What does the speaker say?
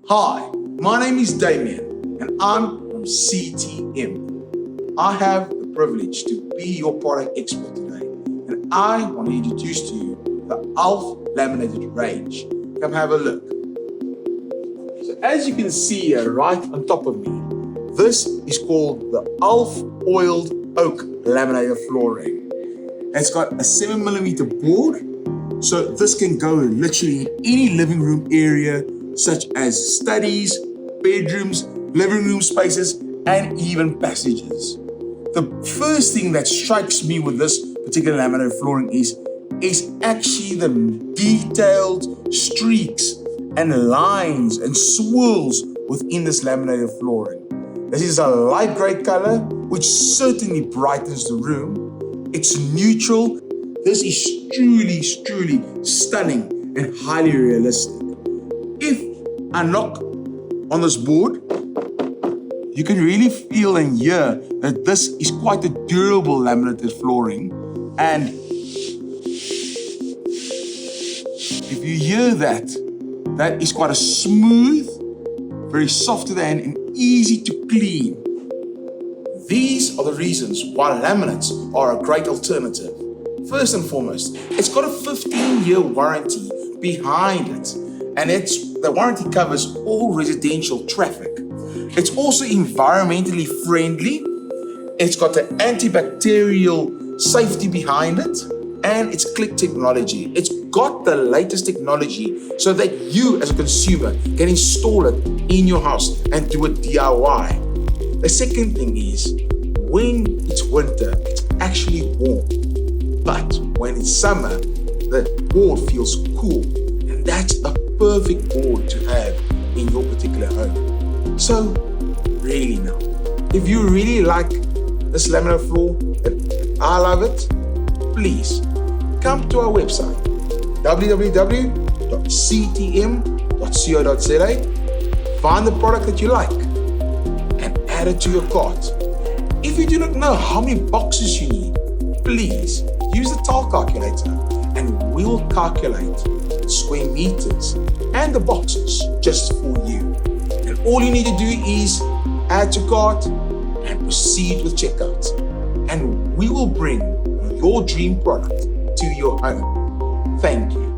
Hi, my name is Damien and I'm from CTM. I have the privilege to be your product expert today and I want to introduce to you the ALF laminated range. Come have a look. So as you can see here right on top of me, this is called the ALF oiled oak laminated flooring. It's got a 7mm board, so this can go literally in any living room area such as studies, bedrooms, living room spaces, and even passages. The first thing that strikes me with this particular laminated flooring is actually the detailed streaks and lines and swirls within this laminated flooring. This is a light gray color, which certainly brightens the room. It's neutral. This is truly stunning and highly realistic. If I knock on this board, you can really feel and hear that this is quite a durable laminated flooring. And if you hear that, that is quite a smooth, very soft to the hand and easy to clean. These are the reasons why laminates are a great alternative. First and foremost, it's got a 15-year warranty behind it, and the warranty covers all residential traffic. It's also environmentally friendly. It's got the antibacterial safety behind it, and it's Click technology. It's got the latest technology so that you as a consumer can install it in your house and do it DIY. The second thing is, when it's winter, it's actually warm. But when it's summer, the board feels cool. And that's a perfect board to have in your particular home. So, really now, if you really like this laminate floor, I love it, please come to our website, www.ctm.co.za, find the product that you like, and add it to your cart. If you do not know how many boxes you need, please use the tile calculator and we'll calculate the square meters and the boxes just for you. And all you need to do is add to cart and proceed with checkout. And we will bring your dream product to your home. Thank you.